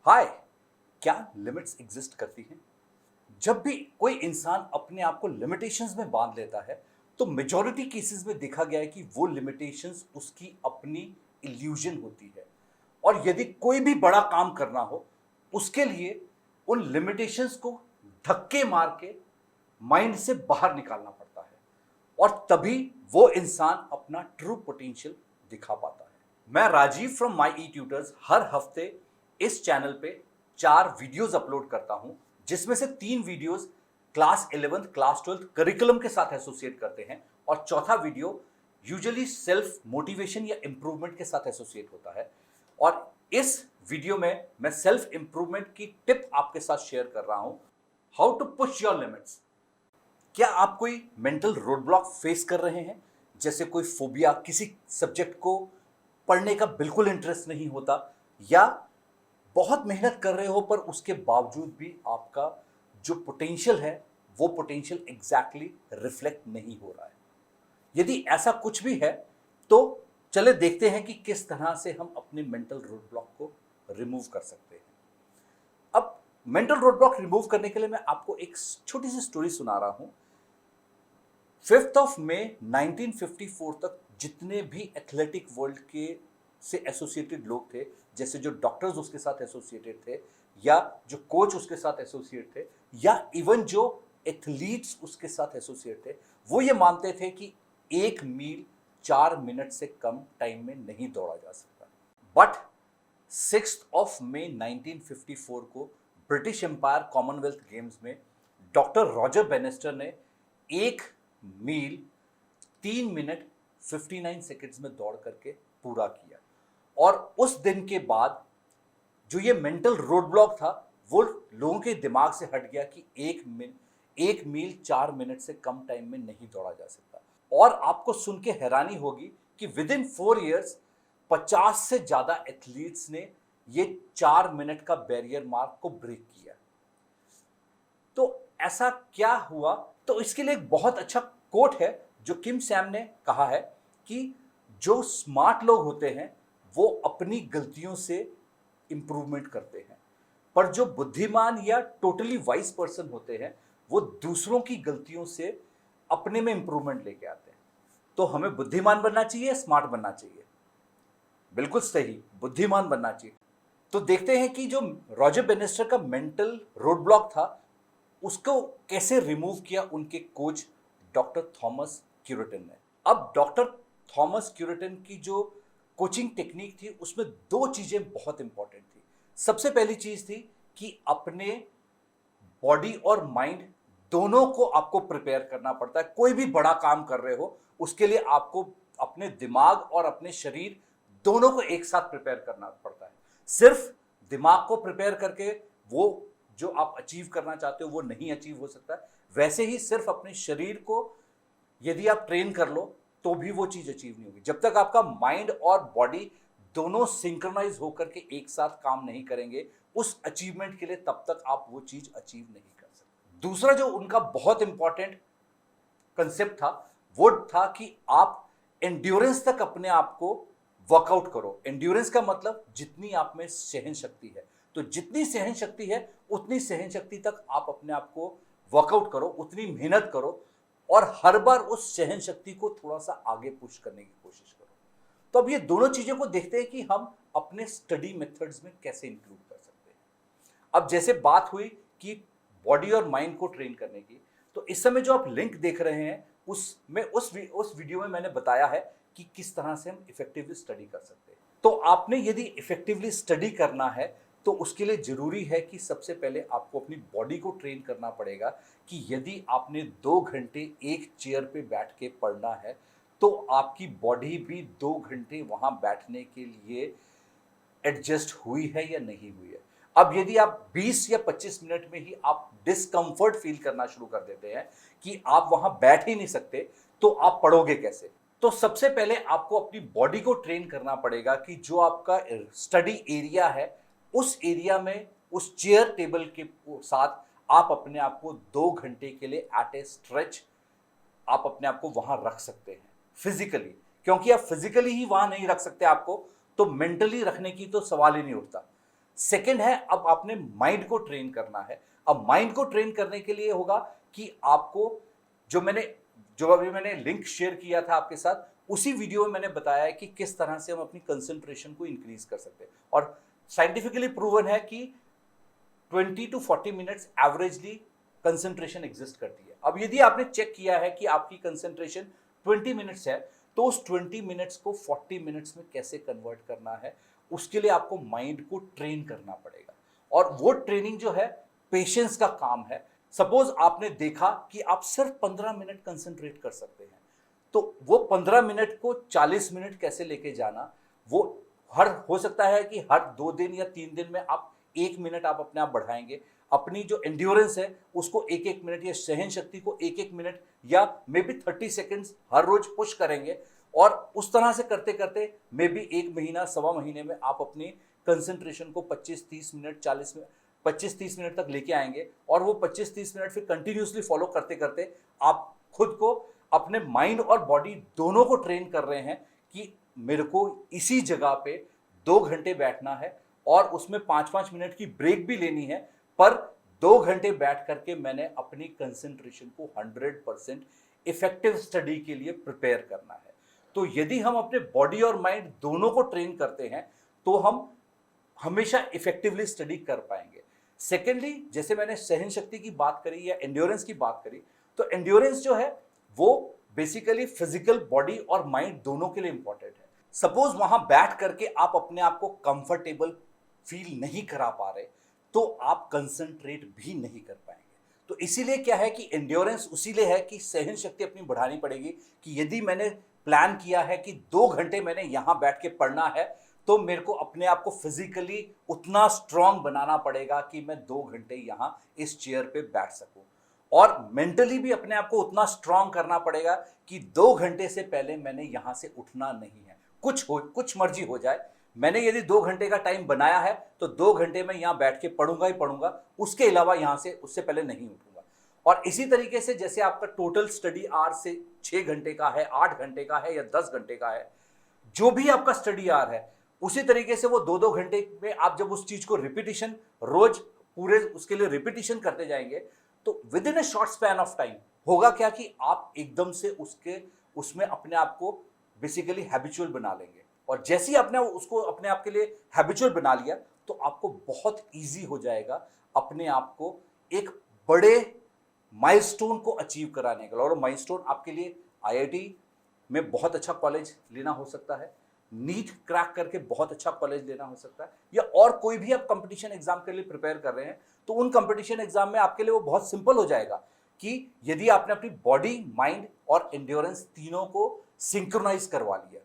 हाय, क्या limits exist करती हैं? जब भी कोई इंसान अपने आप को लिमिटेशंस में बांध लेता है, तो मेजॉरिटी केसेस में देखा गया है कि वो लिमिटेशंस उसकी अपनी इल्यूजन होती है। और यदि कोई भी बड़ा काम करना हो, उसके लिए उन लिमिटेशंस को धक्के मार के माइंड से बाहर निकालना पड़ता है, और तभी वो इंसान अपना ट्रू पोटेंशियल दिखा पाता है। मैं Rajiv from my e tutors हर हफ्ते इस चैनल पे 4 वीडियोस अपलोड करता हूं, जिसमें से 3 videos class 11th class 12th curriculum के साथ एसोसिएट करते हैं, और चौथा वीडियो यूजुअली सेल्फ मोटिवेशन या इंप्रूवमेंट के साथ एसोसिएट होता है। और इस वीडियो में मैं सेल्फ इंप्रूवमेंट की टिप आपके साथ शेयर कर रहा हूं, how to push your limits. क्या आप कोई मेंटल रोड ब्लॉक फेस कर रहे हैं, जैसे कोई फोबिया, किसी सब्जेक्ट को पढ़ने का बिल्कुल इंटरेस्ट नहीं होता, या बहुत मेहनत कर रहे हो पर उसके बावजूद भी आपका जो पोटेंशियल है वो पोटेंशियल एग्जैक्टली रिफ्लेक्ट नहीं हो रहा है? यदि ऐसा कुछ भी है तो चले देखते हैं कि किस तरह से हम अपने मेंटल रोड ब्लॉक को रिमूव कर सकते हैं। अब मेंटल रोड ब्लॉक रिमूव करने के लिए मैं आपको एक छोटी सी स्टोरी सुना रहा हूं। 5 मई 1954 तक जितने भी एथलेटिक वर्ल्ड के से एसोसिएटेड लोग थे, जैसे जो डॉक्टर्स उसके साथ एसोसिएटेड थे, या जो कोच उसके साथ एसोसिएट थे, या इवन जो एथलीट्स उसके साथ एसोसिएट थे, वो ये मानते थे कि 1 मील 4 मिनट से कम टाइम में नहीं दौड़ा जा सकता। बट 6 मई 1954 को ब्रिटिश एम्पायर कॉमनवेल्थ गेम्स में डॉक्टर रॉजर बेनिस्टर ने 1 मील 3 मिनट 59 सेकेंड्स में दौड़ करके पूरा किया। और उस दिन के बाद जो ये मेंटल रोड ब्लॉक था वो लोगों के दिमाग से हट गया कि 1 मील 4 मिनट से कम टाइम में नहीं दौड़ा जा सकता। और आपको सुन के हैरानी होगी कि विद इन 4 इयर्स 50 से ज्यादा एथलीट्स ने ये 4 मिनट का बैरियर मार्क को ब्रेक किया। तो ऐसा क्या हुआ? तो इसके लिए एक बहुत अच्छा कोट है जो किम सैम ने कहा है कि जो स्मार्ट लोग होते हैं वो अपनी गलतियों से इंप्रूवमेंट करते हैं, पर जो बुद्धिमान या टोटली वाइज पर्सन होते हैं वो दूसरों की गलतियों से अपने में इंप्रूवमेंट लेके आते हैं। तो हमें बुद्धिमान बनना चाहिए, स्मार्ट बनना चाहिए? बिल्कुल सही, बुद्धिमान बनना चाहिए। तो देखते हैं कि जो रॉजर बेनिस्टर का मेंटल रोड ब्लॉक था उसको कैसे रिमूव किया उनके कोच डॉक्टर थॉमस क्यूरेटन ने। अब डॉक्टर थॉमस क्यूरेटन की जो कोचिंग टेक्निक थी उसमें 2 चीजें बहुत इंपॉर्टेंट थी। सबसे पहली चीज थी कि अपने बॉडी और माइंड दोनों को आपको प्रिपेयर करना पड़ता है। कोई भी बड़ा काम कर रहे हो उसके लिए आपको अपने दिमाग और अपने शरीर दोनों को एक साथ प्रिपेयर करना पड़ता है। सिर्फ दिमाग को प्रिपेयर करके वो जो आप अचीव करना चाहते हो वो नहीं अचीव हो सकता। वैसे ही सिर्फ अपने शरीर को यदि आप ट्रेन कर लो तो भी वो चीज अचीव नहीं होगी। जब तक आपका माइंड और बॉडी दोनों सिंक्रोनाइज होकर के एक साथ काम नहीं करेंगे उस अचीवमेंट के लिए, तब तक आप वो चीज अचीव नहीं कर सकते। दूसरा जो उनका बहुत इंपॉर्टेंट कंसेप्ट था वो था कि आप एंड्योरेंस तक अपने आप को वर्कआउट करो। एंड्योरेंस का मतलब जितनी आप में सहन शक्ति है, तो जितनी सहन शक्ति है उतनी सहन शक्ति तक आप अपने आप को वर्कआउट करो, उतनी मेहनत करो, और हर बार उस सहन शक्ति को थोड़ा सा आगे पुश करने की कोशिश करो। तो अब ये दोनों चीजों को देखते हैं कि हम अपने स्टडी मेथड्स में कैसे इंक्लूड कर सकते हैं। अब जैसे बात हुई कि बॉडी और माइंड को ट्रेन करने की, तो इस समय जो आप लिंक देख रहे हैं उसमें उस वीडियो में मैंने बताया है कि किस तरह से हम इफेक्टिवली स्टडी कर सकते हैं। तो आपने यदि इफेक्टिवली स्टडी करना है तो उसके लिए जरूरी है कि सबसे पहले आपको अपनी बॉडी को ट्रेन करना पड़ेगा कि यदि आपने 2 घंटे एक चेयर पे बैठ के पढ़ना है तो आपकी बॉडी भी 2 घंटे वहां बैठने के लिए एडजस्ट हुई है या नहीं हुई है। अब यदि आप 20 या 25 मिनट में ही आप डिस्कंफर्ट फील करना शुरू कर देते हैं कि आप वहां बैठ ही नहीं सकते, तो आप पढ़ोगे कैसे? तो सबसे पहले आपको अपनी बॉडी को ट्रेन करना पड़ेगा कि जो आपका स्टडी एरिया है उस एरिया में उस चेयर टेबल के साथ आप अपने आप को 2 घंटे के लिए एट ए स्ट्रेच आप अपने आप को वहां रख सकते हैं फिजिकली। क्योंकि आप फिजिकली ही वहां नहीं रख सकते आपको, तो मेंटली रखने की तो सवाल ही नहीं उठता। सेकंड है, अब आपने माइंड को ट्रेन करना है। अब माइंड को ट्रेन करने के लिए होगा कि आपको जो अभी मैंने लिंक शेयर किया था आपके साथ, उसी वीडियो में मैंने बताया है कि किस तरह से हम अपनी कंसंट्रेशन को इंक्रीज कर सकते हैं। और साइंटिफिकली प्रूवन है कि 20 to 40 minutes averagely concentration exist करती है। अब यदि आपने चेक किया है कि आपकी कंसंट्रेशन 20 मिनट्स है, तो उस 20 मिनट्स को 40 मिनट्स में कैसे कन्वर्ट करना है, उसके लिए आपको माइंड को ट्रेन करना पड़ेगा। और वो ट्रेनिंग जो है पेशेंस का काम है। सपोज आपने देखा कि आप सिर्फ 15 मिनट कंसंट्रेट कर सकते हैं, तो वो 15 मिनट को 40 मिनट कैसे लेके जाना, वो हो सकता है कि हर 2 दिन या 3 दिन में आप 1 मिनट आप अपने आप बढ़ाएंगे। अपनी जो एंड्योरेंस है उसको 1-1 मिनट या सहन शक्ति को 1-1 मिनट या मे बी 30 सेकेंड्स हर रोज पुश करेंगे। और उस तरह से करते करते मे बी 1 महीना, सवा महीने में आप अपनी कंसंट्रेशन को 25-30 मिनट, 25-30 मिनट तक लेके आएंगे। और वो 25-30 मिनट फिर कंटिन्यूसली फॉलो करते करते आप खुद को, अपने माइंड और बॉडी दोनों को ट्रेन कर रहे हैं कि मेरे को इसी जगह पे 2 घंटे बैठना है और उसमें 5-5 मिनट की ब्रेक भी लेनी है, पर 2 घंटे बैठ करके मैंने अपनी कंसंट्रेशन को 100% इफेक्टिव स्टडी के लिए प्रिपेयर करना है। तो यदि हम अपने बॉडी और माइंड दोनों को ट्रेन करते हैं तो हम हमेशा इफेक्टिवली स्टडी कर पाएंगे। सेकेंडली, जैसे मैंने सहन शक्ति की बात करी या एंड्योरेंस की बात करी, तो एंड्योरेंस जो है वो बेसिकली फिजिकल बॉडी और माइंड दोनों के लिए इंपॉर्टेंट है। सपोज वहां बैठ करके आप अपने आप को कंफर्टेबल फील नहीं करा पा रहे, तो आप कंसंट्रेट भी नहीं कर पाएंगे। तो इसीलिए क्या है कि एंड्योरेंस उसीलिए है कि सहन शक्ति अपनी बढ़ानी पड़ेगी कि यदि मैंने प्लान किया है कि 2 घंटे मैंने यहां बैठ के पढ़ना है, तो मेरे को अपने आप को फिजिकली उतना स्ट्रांग बनाना पड़ेगा कि मैं 2 घंटे यहां इस चेयर पे बैठ सकूं। और मेंटली भी अपने आप को उतना स्ट्रांग करना पड़ेगा कि 2 घंटे से पहले मैंने यहां से उठना नहीं है, कुछ मर्जी हो जाए। मैंने यदि 2 घंटे का टाइम बनाया है तो 2 घंटे में यहां बैठ के पढ़ूंगा ही पढ़ूंगा, उसके अलावा यहां से उससे पहले नहीं उठूंगा। और इसी तरीके से जैसे आपका टोटल स्टडी आवर से 6 घंटे का है, 8 घंटे का है या 10 घंटे का है, जो भी आपका स्टडी आवर है, उसी तरीके से वो 2-2 घंटे में आप जब उस चीज को रिपीटिशन रोज पूरे उसके लिए रिपीटिशन करते जाएंगे, तो with in a short span of time होगा क्या कि आप एकदम से उसमें अपने आप को बेसिकली हैबिचुअल बना लेंगे। और जैसे ही आपने उसको अपने आप के लिए हैबिचुअल बना लिया, तो आपको बहुत इजी हो जाएगा अपने आप को एक बड़े माइलस्टोन को अचीव कराने के लिए। और माइलस्टोन आपके लिए आईआईटी में बहुत अच्छा कॉलेज लेना हो सकता है, नीट क्रैक करके बहुत अच्छा कॉलेज लेना हो सकता है, या और कोई भी आप कंपटीशन एग्जाम के लिए प्रिपेयर कर रहे हैं, तो उन कंपटीशन एग्जाम में आपके लिए वो बहुत सिंपल हो जाएगा कि यदि आपने अपनी बॉडी, माइंड और एंड्योरेंस तीनों को सिंक्रोनाइज करवा लिया,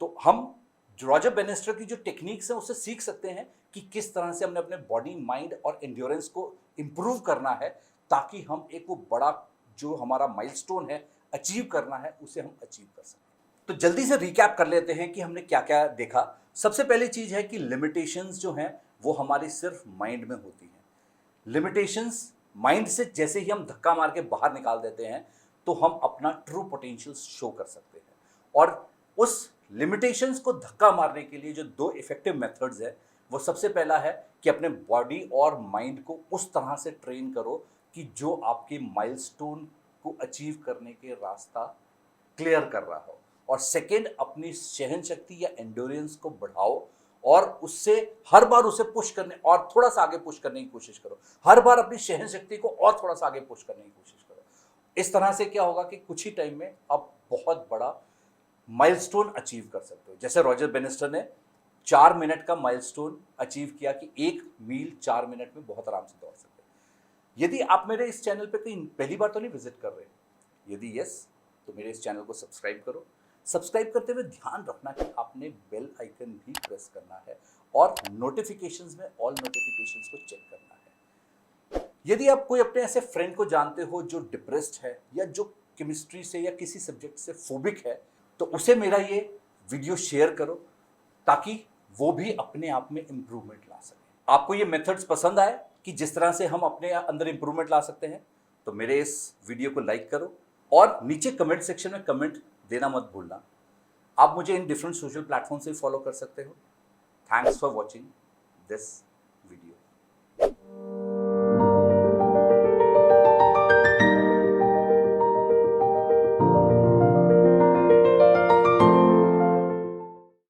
तो हम रॉजर बेनिस्टर की जो टेक्निक्स हैं उससे सीख सकते हैं कि किस तरह से हमने अपने बॉडी, माइंड और एंड्योरेंस को इंप्रूव करना है, ताकि हम एक वो बड़ा जो हमारा माइलस्टोन है अचीव करना है, उसे हम अचीव कर सकें। तो जल्दी से रिकैप कर लेते हैं कि हमने क्या क्या देखा। सबसे पहली चीज है कि लिमिटेशंस जो हैं वो हमारी सिर्फ माइंड में होती हैं। लिमिटेशंस माइंड से जैसे ही हम धक्का मार के बाहर निकाल देते हैं, तो हम अपना ट्रू पोटेंशियल शो कर सकते हैं। और उस लिमिटेशंस को धक्का मारने के लिए जो 2 इफेक्टिव मेथड्स है, वो सबसे पहला है कि अपने बॉडी और माइंड को उस तरह से ट्रेन करो कि जो आपके माइलस्टोन को अचीव करने के रास्ता क्लियर कर रहा हो। और सेकेंड, अपनी सहन शक्ति या एंड्योरेंस को बढ़ाओ और उससे हर बार उसे पुश करने और थोड़ा सा आगे पुश करने की कोशिश करो। हर बार अपनी सहन शक्ति को और थोड़ा सा आगे पुश करने की कोशिश करो। इस तरह से क्या होगा कि कुछ ही टाइम में आप बहुत बड़ा माइलस्टोन अचीव कर सकते हो। जैसे रॉजर बेनिस्टर ने 4 मिनट का माइलस्टोन अचीव किया कि 1 मील 4 मिनट में बहुत आराम से दौड़ सकते हैं। यदि आप मेरे इस चैनल पे कहीं पहली बार तो नहीं विजिट कर रहे, यदि यस, तो मेरे इस चैनल को सब्सक्राइब करो। सब्सक्राइब करते हुए ध्यान रखना कि आपने बेल आइकन भी प्रेस करना है और नोटिफिकेशंस में ऑल नोटिफिकेशंस को चेक करना है। यदि आप कोई अपने ऐसे फ्रेंड को जानते हो जो डिप्रेस्ड है या जो केमिस्ट्री से या किसी सब्जेक्ट से फोबिक है, तो उसे मेरा ये वीडियो शेयर करो ताकि वो भी अपने आप में इंप्रूवमेंट ला सके। आपको ये मेथड्स पसंद आए कि जिस तरह से हम अपने अंदर इंप्रूवमेंट ला सकते हैं, तो मेरे इस वीडियो को लाइक करो और नीचे कमेंट सेक्शन में कमेंट देना मत भूलना। आप मुझे इन डिफरेंट सोशल प्लेटफॉर्म से फॉलो कर सकते हो। Thanks for watching. दिस